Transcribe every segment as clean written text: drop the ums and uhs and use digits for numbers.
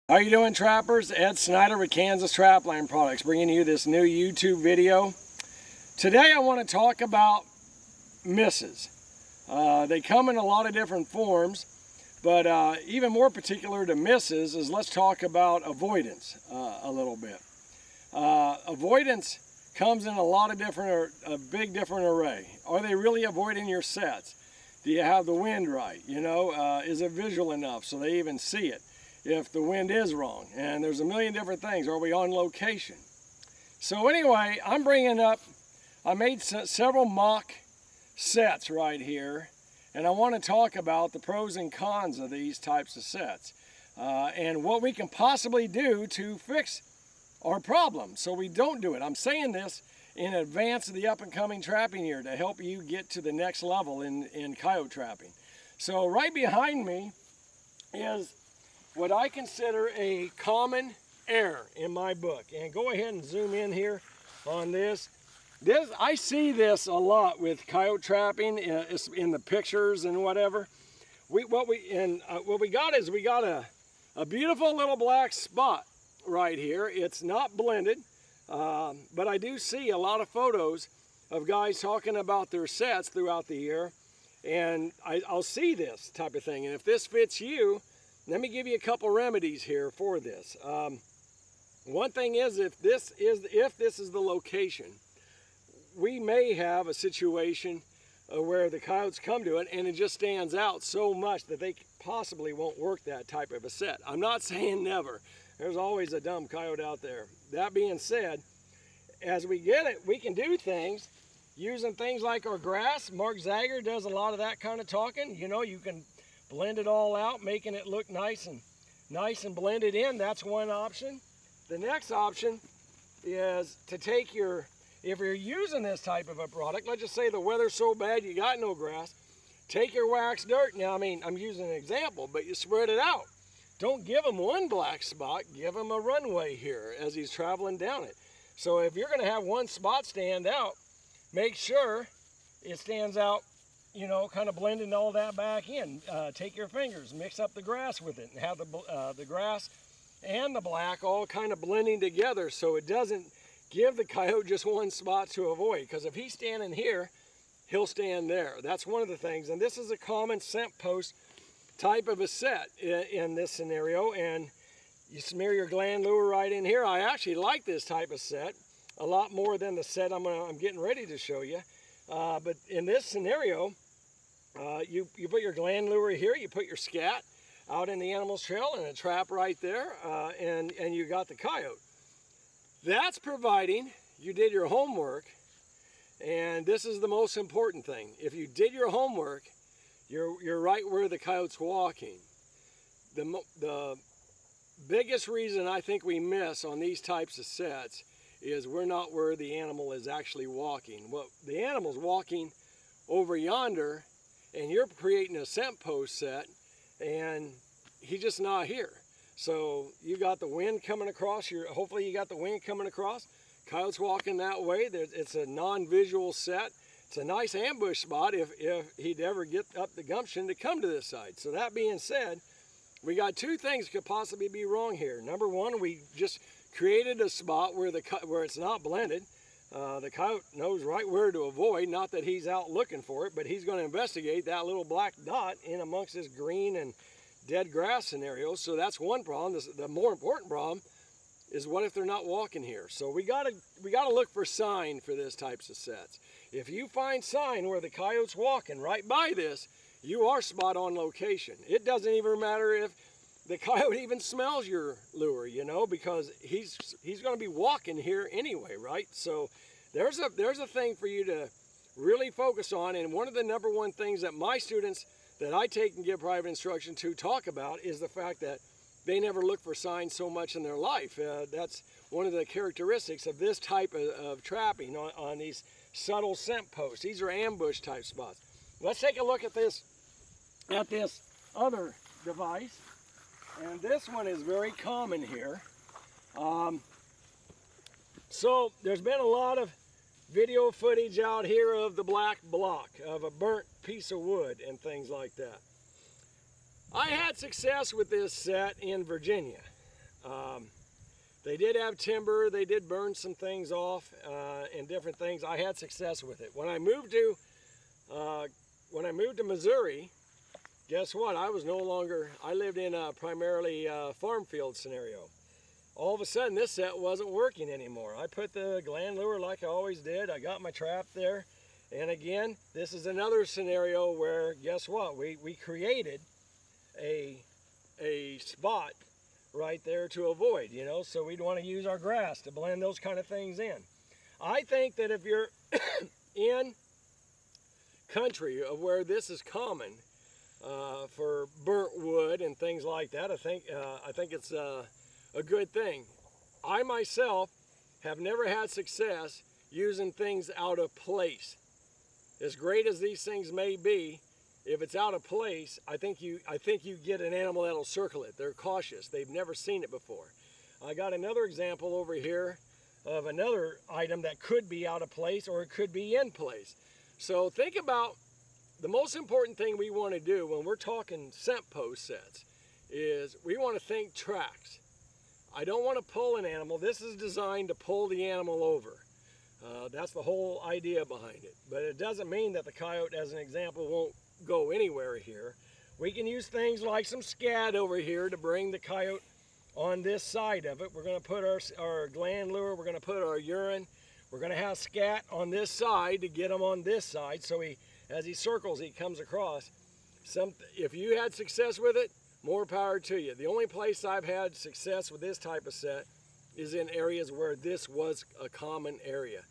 How you doing, trappers? Ed Schneider with Kansas Trapline Products, bringing you this new YouTube video. Today I want to talk about misses. They come in a lot of different forms, but even more particular to misses is let's talk about avoidance a little bit. Avoidance comes in a lot of different, a big different array. Are they really avoiding your sets? Do you have the wind right? You know, is it visual enough so they even see it? If the wind is wrong, and there's a million different things. Are we on location? So anyway, I'm bringing up, I made several mock sets right here, and I want to talk about the pros and cons of these types of sets and what we can possibly do to fix our problem so we don't do it. I'm saying this in advance of the up and coming trapping year to help you get to the next level in coyote trapping. So right behind me is what I consider a common error in my book. And go ahead and zoom in here on this. I see this a lot with coyote trapping in the pictures and whatever. What we got is we got a beautiful little black spot right here. It's not blended, but I do see a lot of photos of guys talking about their sets throughout the year, and I'll see this type of thing. And if this fits you, let me give you a couple remedies here for this. One thing is, if this is the location, we may have a situation where the coyotes come to it and it just stands out so much that they possibly won't work that type of a set. I'm not saying never. There's always a dumb coyote out there. That being said, as we get it, we can do things using things like our grass. Mark Zager does a lot of that kind of talking. You know, you can blend it all out, making it look nice and blended in. That's one option. The next option is to take if you're using this type of a product, let's just say the weather's so bad you got no grass, take your wax dirt. Now, I mean, I'm using an example, but you spread it out. Don't give him one black spot, give him a runway here as he's traveling down it. So if you're gonna have one spot stand out, make sure it stands out, you know, kind of blending all that back in. Take your fingers, mix up the grass with it, and have the grass and the black all kind of blending together so it doesn't give the coyote just one spot to avoid. Because if he's standing here, he'll stand there. That's one of the things. And this is a common scent post type of a set in this scenario. And you smear your gland lure right in here. I actually like this type of set a lot more than the set I'm getting ready to show you. But in this scenario, you put your gland lure here, you put your scat out in the animal's trail and a trap right there, and you got the coyote. That's providing you did your homework, and this is the most important thing. If you did your homework, you're right where the coyote's walking. The biggest reason I think we miss on these types of sets is we're not where the animal is actually walking. Well, the animal's walking over yonder, and you're creating a scent post set, and he's just not here. So you got the wind coming across, hopefully you got the wind coming across, coyote's walking that way. It's a non-visual set. It's a nice ambush spot if he'd ever get up the gumption to come to this side. So that being said, we got two things could possibly be wrong here. Number one, we just created a spot where it's not blended. The coyote knows right where to avoid, not that he's out looking for it, but he's going to investigate that little black dot in amongst this green and dead grass scenario. So that's one problem. The more important problem is what if they're not walking here? So we gotta look for sign for this types of sets. If you find sign where the coyote's walking right by this, you are spot on location. It doesn't even matter if the coyote even smells your lure, you know, because he's going to be walking here anyway, right? So there's a thing for you to really focus on. And one of the number one things that my students that I take and give private instruction to talk about is the fact that they never look for signs so much in their life. That's one of the characteristics of this type of trapping on these subtle scent posts. These are ambush type spots. Let's take a look at this other device. And this one is very common here. So there's been a lot of video footage out here of the black block, of a burnt piece of wood and things like that. I had success with this set in Virginia. They did have timber, they did burn some things off and different things. I had success with it. When I moved to Missouri, guess what? I lived in a primarily farm field scenario. All of a sudden this set wasn't working anymore. I put the gland lure like I always did. I got my trap there. And again, this is another scenario where, guess what? We created a spot right there to avoid, you know, so we'd want to use our grass to blend those kind of things in. I think that if you're in country of where this is common for burnt wood and things like that, I think it's a good thing. I myself have never had success using things out of place. As great as these things may be, if it's out of place, I think you get an animal that'll circle it. They're cautious. They've never seen it before. I got another example over here of another item that could be out of place or it could be in place. So think about the most important thing we want to do when we're talking scent post sets is we want to think tracks. I don't want to pull an animal. This is designed to pull the animal over. That's the whole idea behind it. But it doesn't mean that the coyote, as an example, won't go anywhere here. We can use things like some scad over here to bring the coyote on this side of it. We're going to put our gland lure, we're going to put our urine, we're going to have scat on this side to get him on this side so as he circles, he comes across. If you had success with it, more power to you. The only place I've had success with this type of set is in areas where this was a common area.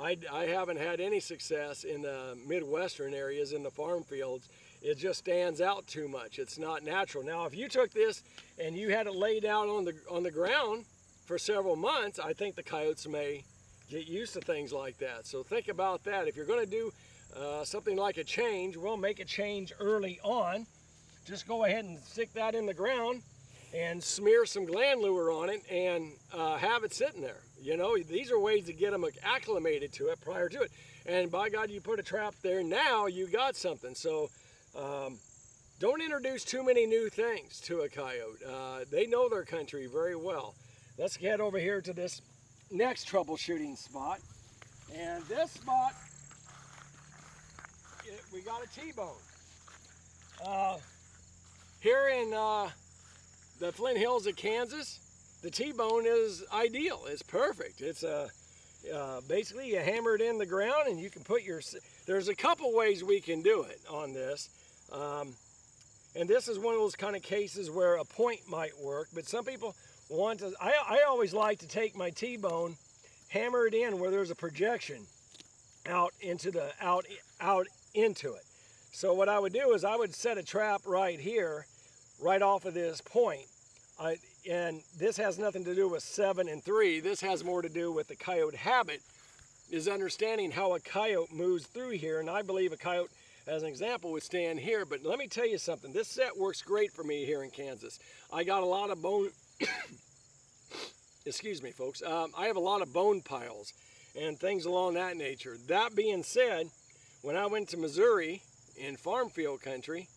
I haven't had any success in the Midwestern areas in the farm fields. It just stands out too much. It's not natural. Now, if you took this and you had it laid out on the ground for several months, I think the coyotes may get used to things like that. So think about that. If you're going to do something like a change, we'll make a change early on. Just go ahead and stick that in the ground and smear some gland lure on it and have it sitting there. You know, these are ways to get them acclimated to it prior to it. And by God, you put a trap there, now you got something. So don't introduce too many new things to a coyote. They know their country very well. Let's get over here to this next troubleshooting spot. And this spot, we got a T-bone. Here in the Flint Hills of Kansas, the T-bone is ideal. It's perfect. It's basically you hammer it in the ground and you can put there's a couple ways we can do it on this. And this is one of those kind of cases where a point might work, but some people want to, I always like to take my T-bone, hammer it in where there's a projection out into it. So what I would do is I would set a trap right here, right off of this point. And this has nothing to do with 7 and 3. This has more to do with the coyote habit, is understanding how a coyote moves through here. And I believe a coyote, as an example, would stand here. But let me tell you something. This set works great for me here in Kansas. I got a lot of bone, excuse me, folks. I have a lot of bone piles and things along that nature. That being said, when I went to Missouri in farm field country,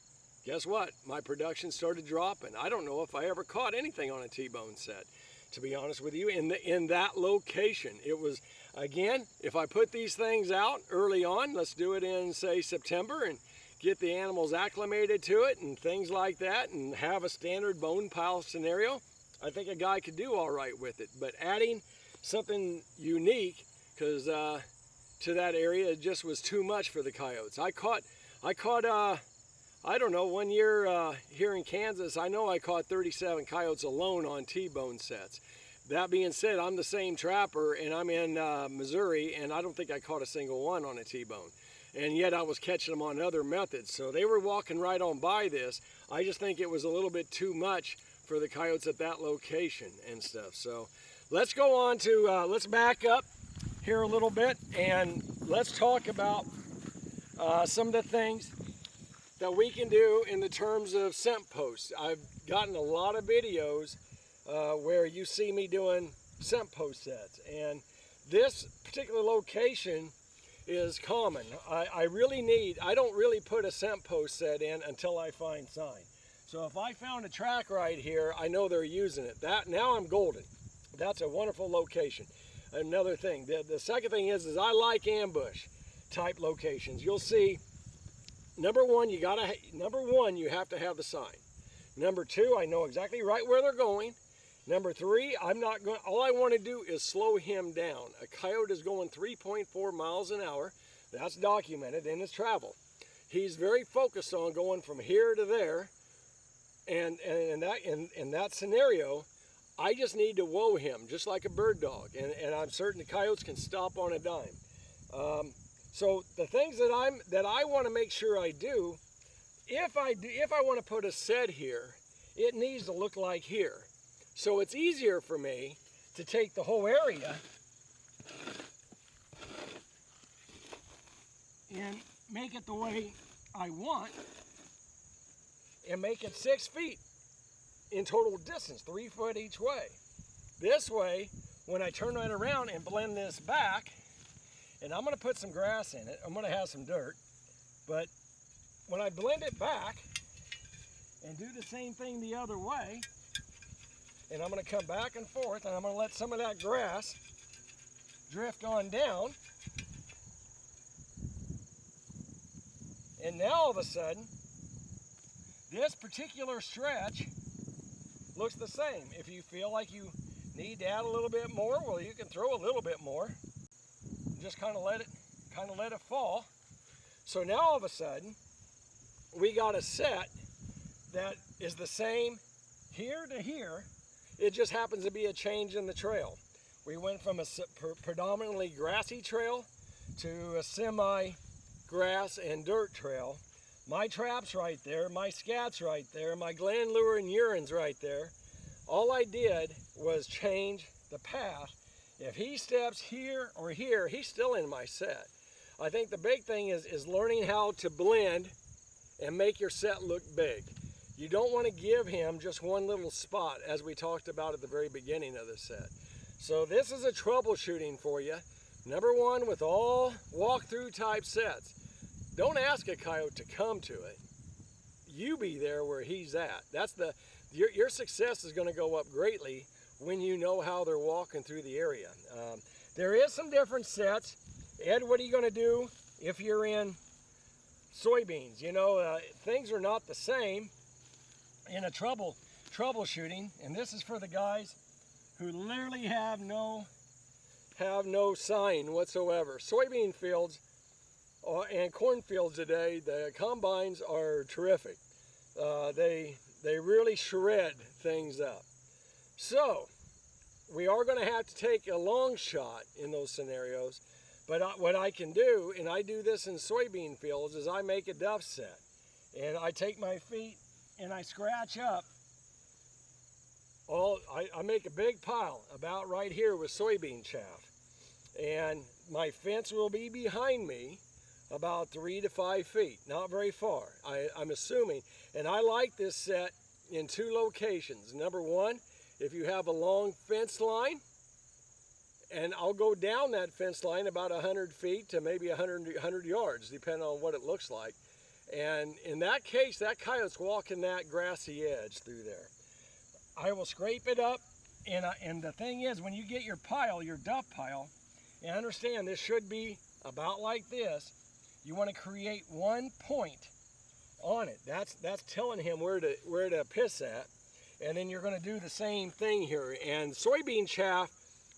guess what? My production started dropping. I don't know if I ever caught anything on a T-bone set, to be honest with you, in that location. It was, again, if I put these things out early on, let's do it in, say, September, and get the animals acclimated to it and things like that, and have a standard bone pile scenario, I think a guy could do all right with it. But adding something unique, because to that area, it just was too much for the coyotes. I caught I don't know, one year here in Kansas, I know I caught 37 coyotes alone on T-bone sets. That being said, I'm the same trapper and I'm in Missouri, and I don't think I caught a single one on a T-bone. And yet I was catching them on other methods. So they were walking right on by this. I just think it was a little bit too much for the coyotes at that location and stuff. So let's go on to, let's back up here a little bit and let's talk about some of the things that we can do in the terms of scent posts. I've gotten a lot of videos where you see me doing scent post sets, and this particular location is common. I don't really put a scent post set in until I find sign. So if I found a track right here, I know they're using it. Now I'm golden. That's a wonderful location. Another thing, the second thing is I like ambush type locations. You'll see, number one, you have to have the sign. Number two, I know exactly right where they're going. Number three, all I want to do is slow him down. A coyote is going 3.4 miles an hour. That's documented in his travel. He's very focused on going from here to there. And in that scenario, I just need to whoa him, just like a bird dog. And I'm certain the coyotes can stop on a dime. So the things that I want to make sure I do, if I want to put a set here, it needs to look like here. So it's easier for me to take the whole area and make it the way I want and make it 6 feet in total distance, 3 foot each way. This way, when I turn it around and blend this back, and I'm going to put some grass in it, I'm going to have some dirt, but when I blend it back and do the same thing the other way, and I'm going to come back and forth, and I'm going to let some of that grass drift on down. And now all of a sudden, this particular stretch looks the same. If you feel like you need to add a little bit more, well, you can throw a little bit more. Just kind of let it fall. So now all of a sudden, we got a set that is the same here to here. It just happens to be a change in the trail. We went from a predominantly grassy trail to a semi-grass and dirt trail. My trap's right there, my scat's right there, my gland lure and urine's right there. All I did was change the path. If he steps here or here, he's still in my set. I think the big thing is learning how to blend and make your set look big. You don't want to give him just one little spot, as we talked about at the very beginning of the set. So this is a troubleshooting for you. Number one, with all walkthrough type sets, don't ask a coyote to come to it. You be there where he's at. Your success is going to go up greatly when you know how they're walking through the area. There is some different sets. Ed, what are you going to do if you're in soybeans? You know, things are not the same in a troubleshooting, and this is for the guys who literally have no sign whatsoever. Soybean fields and cornfields today, the combines are terrific. They really shred things up. So we are going to have to take a long shot in those scenarios. But what I can do, and I do this in soybean fields, is I make a duff set, and I take my feet and I scratch up. I make a big pile about right here with soybean chaff, and my fence will be behind me about 3 to 5 feet, not very far, I'm assuming. And I like this set in 2 locations. Number one, if you have a long fence line, and I'll go down that fence line about 100 feet to maybe 100 yards, depending on what it looks like. And in that case, that coyote's walking that grassy edge through there. I will scrape it up, and the thing is, when you get your pile, your duff pile, and understand this should be about like this, you want to create one point on it. That's telling him where to piss at, and then you're going to do the same thing here. And soybean chaff,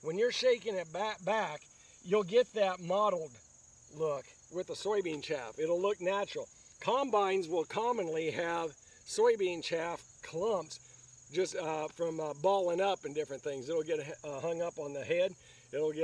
when you're shaking it back, you'll get that mottled look with the soybean chaff. It'll look natural. Combines will commonly have soybean chaff clumps just from balling up and different things. It'll get hung up on the head. It'll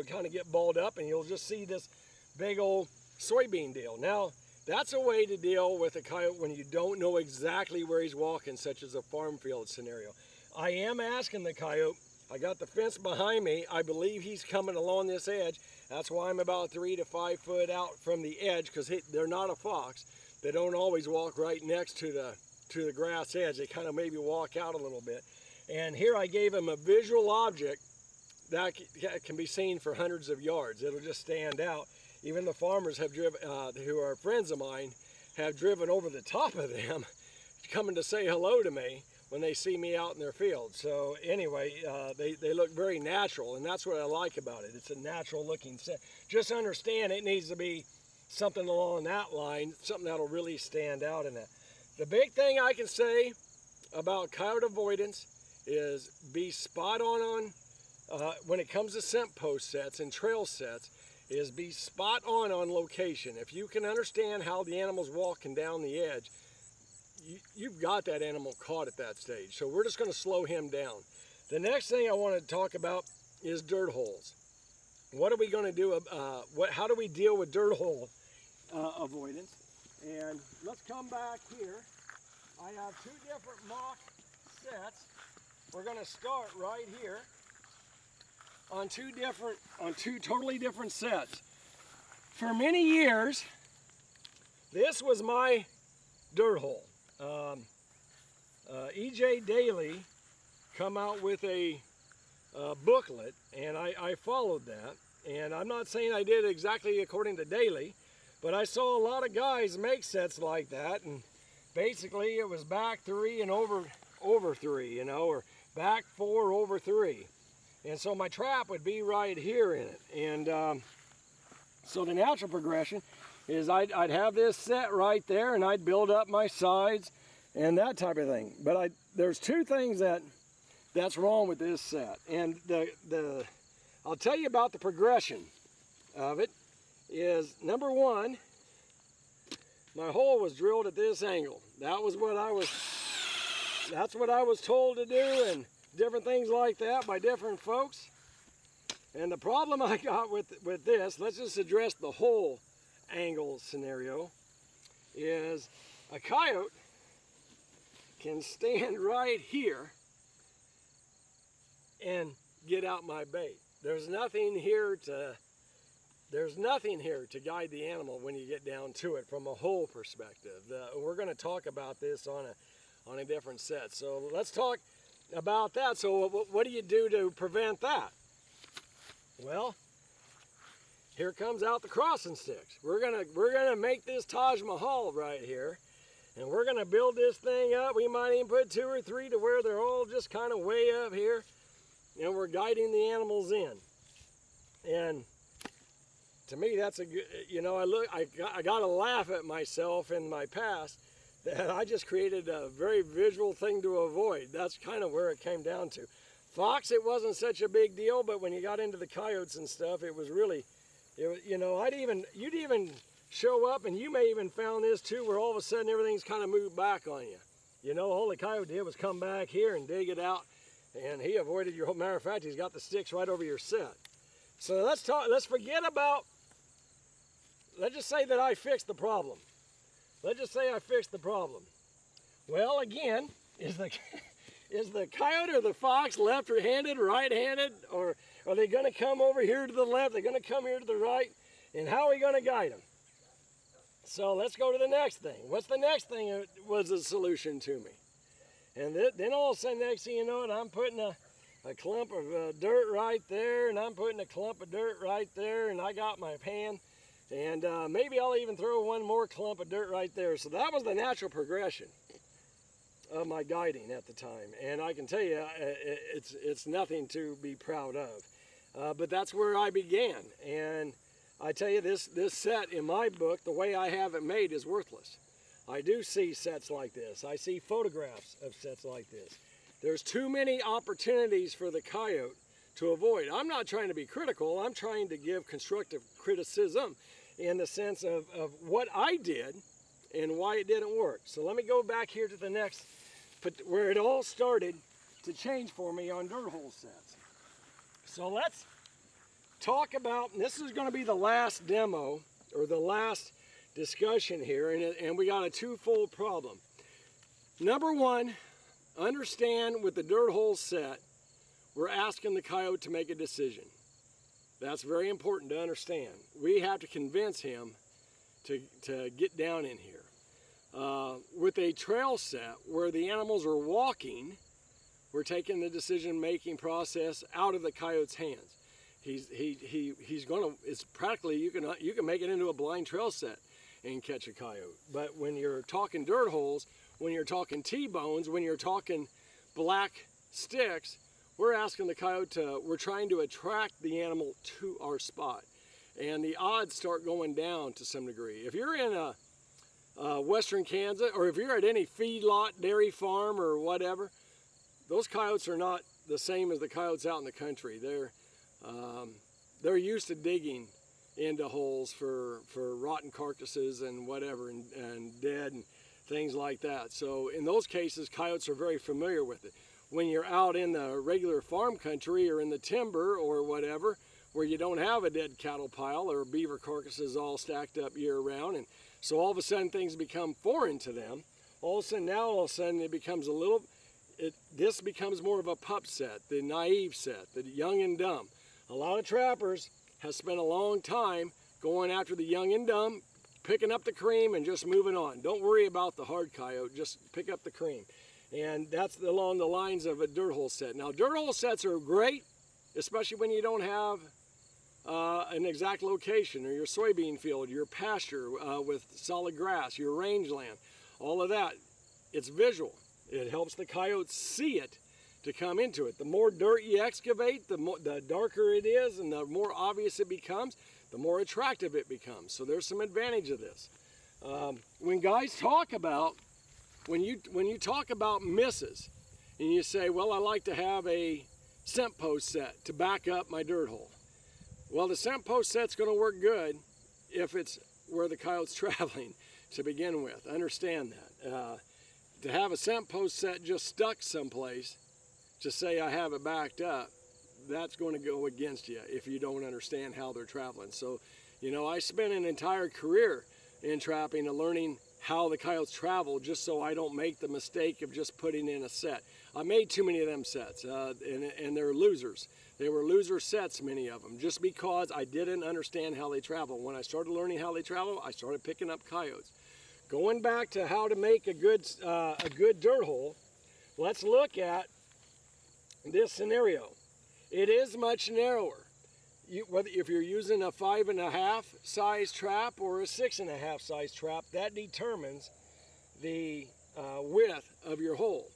kind of get balled up, and you'll just see this big old soybean deal. Now, that's a way to deal with a coyote when you don't know exactly where he's walking, such as a farm field scenario. I am asking the coyote, I got the fence behind me, I believe he's coming along this edge. That's why I'm about 3 to 5 foot out from the edge, because they're not a fox. They don't always walk right next to the grass edge. They kind of maybe walk out a little bit. And here I gave him a visual object that can be seen for hundreds of yards. It'll just stand out. Even the farmers have driven, who are friends of mine, have driven over the top of them coming to say hello to me when they see me out in their field. So anyway, they look very natural, and that's what I like about it. It's a natural looking set. Just understand it needs to be something along that line, something that'll really stand out in that. The big thing I can say about coyote avoidance is be spot on when it comes to scent post sets and trail sets, is be spot on location. If you can understand how the animal's walking down the edge, you've got that animal caught at that stage. So we're just going to slow him down. The next thing I want to talk about is dirt holes. What are we going to do? How do we deal with dirt hole avoidance? And let's come back here. I have two different mock sets. We're going to start right here on two totally different sets. For many years, this was my dirt hole. E.J. Daly come out with a booklet, and I followed that. And I'm not saying I did exactly according to Daly, but I saw a lot of guys make sets like that, and basically it was back 3 and over 3, you know, or back 4 over 3. And so my trap would be right here in it. And so the natural progression is I'd have this set right there, and I'd build up my sides and that type of thing. But there's two things that's wrong with this set. And I'll tell you about the progression of it. Is number one, my hole was drilled at this angle. That's what I was told to do, and different things like that by different folks. And the problem I got with this, let's just address the hole angle scenario, is a coyote can stand right here and get out my bait. There's nothing here to guide the animal when you get down to it from a hole perspective. We're going to talk about this on a different set. So let's talk about that. So what do you do to prevent that? Well, here comes out the crossing sticks. We're gonna make this Taj Mahal right here, and we're gonna build this thing up. We might even put 2 or 3 to where they're all just kind of way up here, and we're guiding the animals in. And to me, that's a good, you know, I got to laugh at myself in my past that I just created a very visual thing to avoid. That's kind of where it came down to. Fox, it wasn't such a big deal, but when you got into the coyotes and stuff, it was really, you know, you'd even show up, and you may even found this too, where all of a sudden everything's kind of moved back on you. You know, all the coyote did was come back here and dig it out, and he avoided your whole, matter of fact, he's got the sticks right over your set. So let's forget about, let's just say that I fixed the problem. Let's just say I fixed the problem. Well, again, is the coyote or the fox left-handed, right-handed, or are they going to come over here to the left? They're going to come here to the right, and how are we going to guide them? So let's go to the next thing. What's the next thing that was a solution to me? And then all of a sudden, next thing you know, I'm putting a clump of dirt right there, and I'm putting a clump of dirt right there, and I got my pan. And maybe I'll even throw one more clump of dirt right there. So that was the natural progression of my guiding at the time. And I can tell you, it's nothing to be proud of. But that's where I began. And I tell you, this set in my book, the way I have it made, is worthless. I do see sets like this. I see photographs of sets like this. There's too many opportunities for the coyote to avoid. I'm not trying to be critical. I'm trying to give constructive criticism in the sense of what I did and why it didn't work. So let me go back here to the next, where it all started to change for me on dirt hole sets. So let's talk about, and this is going to be the last demo or the last discussion here, and we got a twofold problem. Number one, understand with the dirt hole set, we're asking the coyote to make a decision. That's very important to understand. We have to convince him to get down in here. With a trail set where the animals are walking, we're taking the decision-making process out of the coyote's hands. He's gonna, it's practically, you can make it into a blind trail set. and catch a coyote. But when you're talking dirt holes, when you're talking T-bones, when you're talking black sticks, we're asking the coyote to, we're trying to attract the animal to our spot. And the odds start going down to some degree. If you're in a western Kansas, or if you're at any feedlot, dairy farm or whatever, those coyotes are not the same as the coyotes out in the country. They're used to digging into holes for rotten carcasses and whatever, and dead and things like that. So in those cases, coyotes are very familiar with it. When you're out in the regular farm country or in the timber or whatever, where you don't have a dead cattle pile or beaver carcasses all stacked up year round, and so all of a sudden things become foreign to them, all of a sudden it becomes a little, this becomes more of a pup set, the naive set, the young and dumb. A lot of trappers have spent a long time going after the young and dumb, picking up the cream and just moving on. Don't worry about the hard coyote, just pick up the cream. And that's along the lines of a dirt hole set. Now, dirt hole sets are great, especially when you don't have an exact location, or your soybean field, your pasture with solid grass, your rangeland, all of that. It's visual. It helps the coyotes see it to come into it. The more dirt you excavate, the darker it is, and the more obvious it becomes, the more attractive it becomes. So there's some advantage of this. When guys talk about, when you talk about misses, and you say, well, I like to have a scent post set to back up my dirt hole. Well, the scent post set's going to work good if it's where the coyote's traveling to begin with. Understand that. To have a scent post set just stuck someplace, to say I have it backed up, that's going to go against you if you don't understand how they're traveling. So, you know, I spent an entire career in trapping and learning how the coyotes travel, just so I don't make the mistake of just putting in a set. I made too many of them sets, and they're losers. They were loser sets, many of them, just because I didn't understand how they travel. When I started learning how they travel, I started picking up coyotes. Going back to how to make a good dirt hole, let's look at this scenario. It is much narrower. If you're using a 5.5 size trap or a 6.5 size trap, that determines the width of your hole.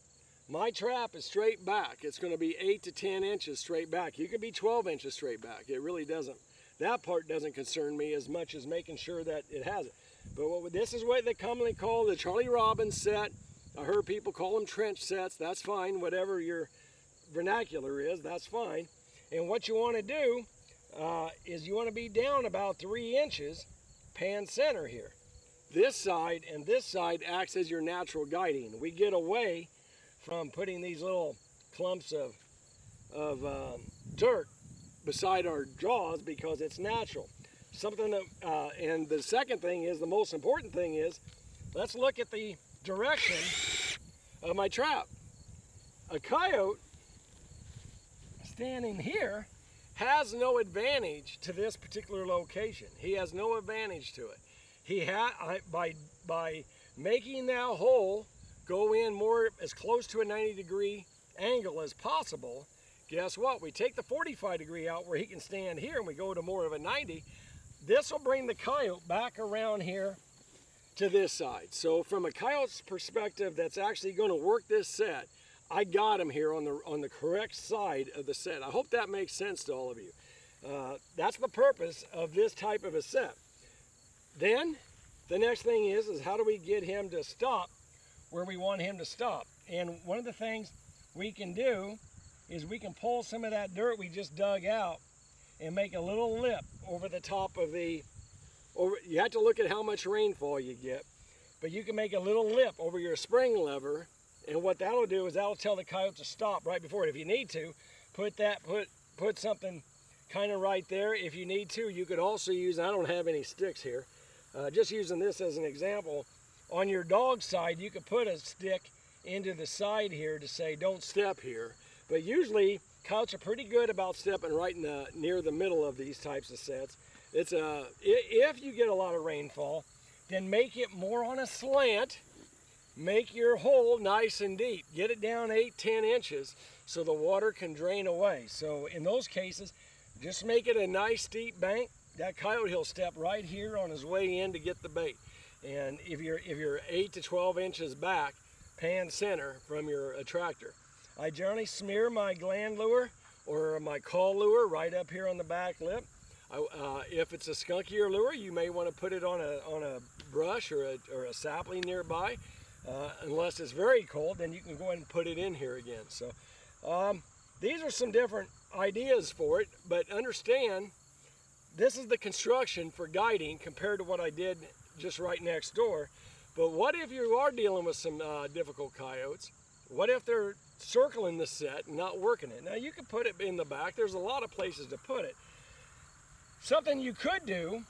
My trap is straight back. It's going to be 8 to 10 inches straight back. You could be 12 inches straight back. It really doesn't. That part doesn't concern me as much as making sure that it has it. But this is what they commonly call the Charlie Robbins set. I heard people call them trench sets. That's fine. Whatever your vernacular is, that's fine. And what you want to do is you want to be down about 3 inches pan center here. This side and this side acts as your natural guiding. We get away from putting these little clumps of dirt beside our jaws because it's natural. Something that, and the second thing is, the most important thing is, let's look at the direction of my trap. A coyote standing here has no advantage to this particular location. He has no advantage to it. He by making that hole go in more as close to a 90-degree angle as possible, guess what? We take the 45-degree out where he can stand here and we go to more of a 90. This will bring the coyote back around here to this side. So from a coyote's perspective that's actually going to work this set, I got him here on the correct side of the set. I hope that makes sense to all of you. That's the purpose of this type of a set. Then the next thing is how do we get him to stop where we want him to stop? And one of the things we can do is we can pull some of that dirt we just dug out and make a little lip over the top of the, you have to look at how much rainfall you get, but you can make a little lip over your spring lever, and what that'll do is that'll tell the coyote to stop right before it. If you need to, put something kind of right there. If you need to, you could also use, I don't have any sticks here, just using this as an example, on your dog side, you could put a stick into the side here to say don't step here, but usually coyotes are pretty good about stepping right in near the middle of these types of sets. It's if you get a lot of rainfall, then make it more on a slant. Make your hole nice and deep. Get it down 8-10 inches so the water can drain away. So in those cases, just make it a nice steep bank. That coyote, he'll step right here on his way in to get the bait. And if you're 8 to 12 inches back, pan center from your attractor. I generally smear my gland lure or my call lure right up here on the back lip. If it's a skunkier lure, you may want to put it on a brush or a sapling nearby. Unless it's very cold, then you can go ahead and put it in here again. So these are some different ideas for it, but understand this is the construction for guiding compared to what I did just right next door. But what if you are dealing with some difficult coyotes? What if they're circling the set and not working it? Now you can put it in the back. There's a lot of places to put it. Something you could do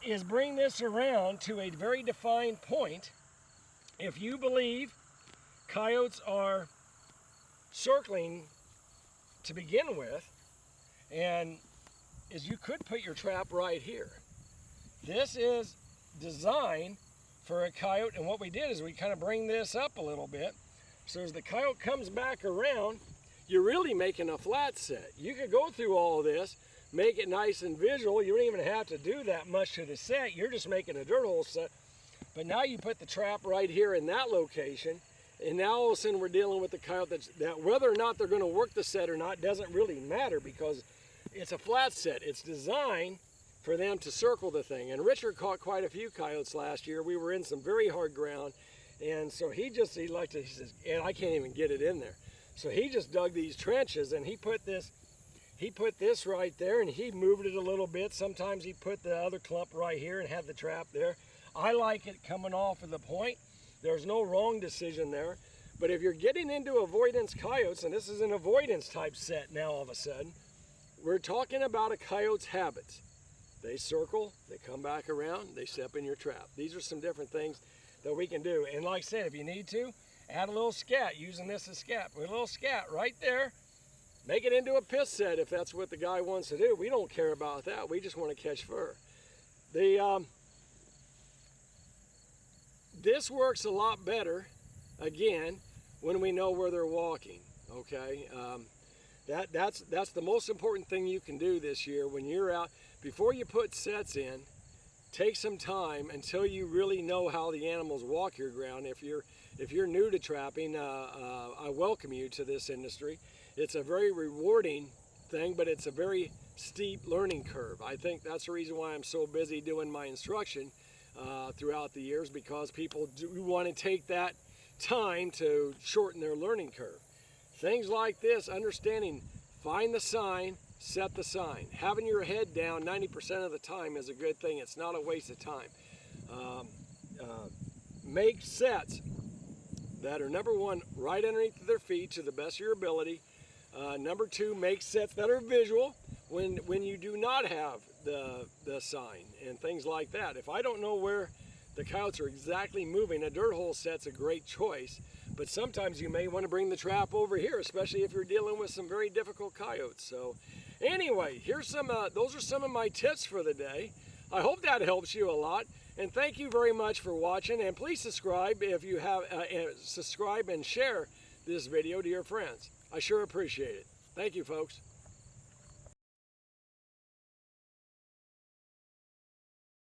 is bring this around to a very defined point. If you believe coyotes are circling to begin with, and you could put your trap right here. This is designed for a coyote, and what we did is we kind of bring this up a little bit. So as the coyote comes back around, you're really making a flat set. You could go through all of this, make it nice and visual. You don't even have to do that much to the set. You're just making a dirt hole set. But now you put the trap right here in that location, and now all of a sudden we're dealing with the coyote that whether or not they're going to work the set or not doesn't really matter, because it's a flat set. It's designed for them to circle the thing. And Richard caught quite a few coyotes last year. We were in some very hard ground, and so he says, and I can't even get it in there. So he just dug these trenches, and he put this right there, and he moved it a little bit. Sometimes he put the other clump right here and had the trap there. I like it coming off of the point. There's no wrong decision there. But if you're getting into avoidance coyotes, and this is an avoidance type set now all of a sudden, we're talking about a coyote's habits. They circle, they come back around, they step in your trap. These are some different things that we can do. And like I said, if you need to, add a little scat, using this as scat. Put a little scat right there. Make it into a piss set if that's what the guy wants to do. We don't care about that. We just want to catch fur. This works a lot better, again, when we know where they're walking, okay? That's the most important thing you can do this year when you're out. Before you put sets in, take some time until you really know how the animals walk your ground. If you're new to trapping, I welcome you to this industry. It's a very rewarding thing, but it's a very steep learning curve. I think that's the reason why I'm so busy doing my instruction throughout the years, because people do want to take that time to shorten their learning curve. Things like this, understanding, find the sign, set the sign. Having your head down 90% of the time is a good thing. It's not a waste of time. Make sets that are, number one, right underneath their feet to the best of your ability. Number two, make sets that are visual when you do not have the sign and things like that. If I don't know where the coyotes are exactly moving, a dirt hole set's a great choice, but sometimes you may want to bring the trap over here, especially if you're dealing with some very difficult coyotes. So anyway, here's those are some of my tips for the day. I hope that helps you a lot, and thank you very much for watching, and please subscribe if you have, subscribe and share this video to your friends. I sure appreciate it. Thank you, folks.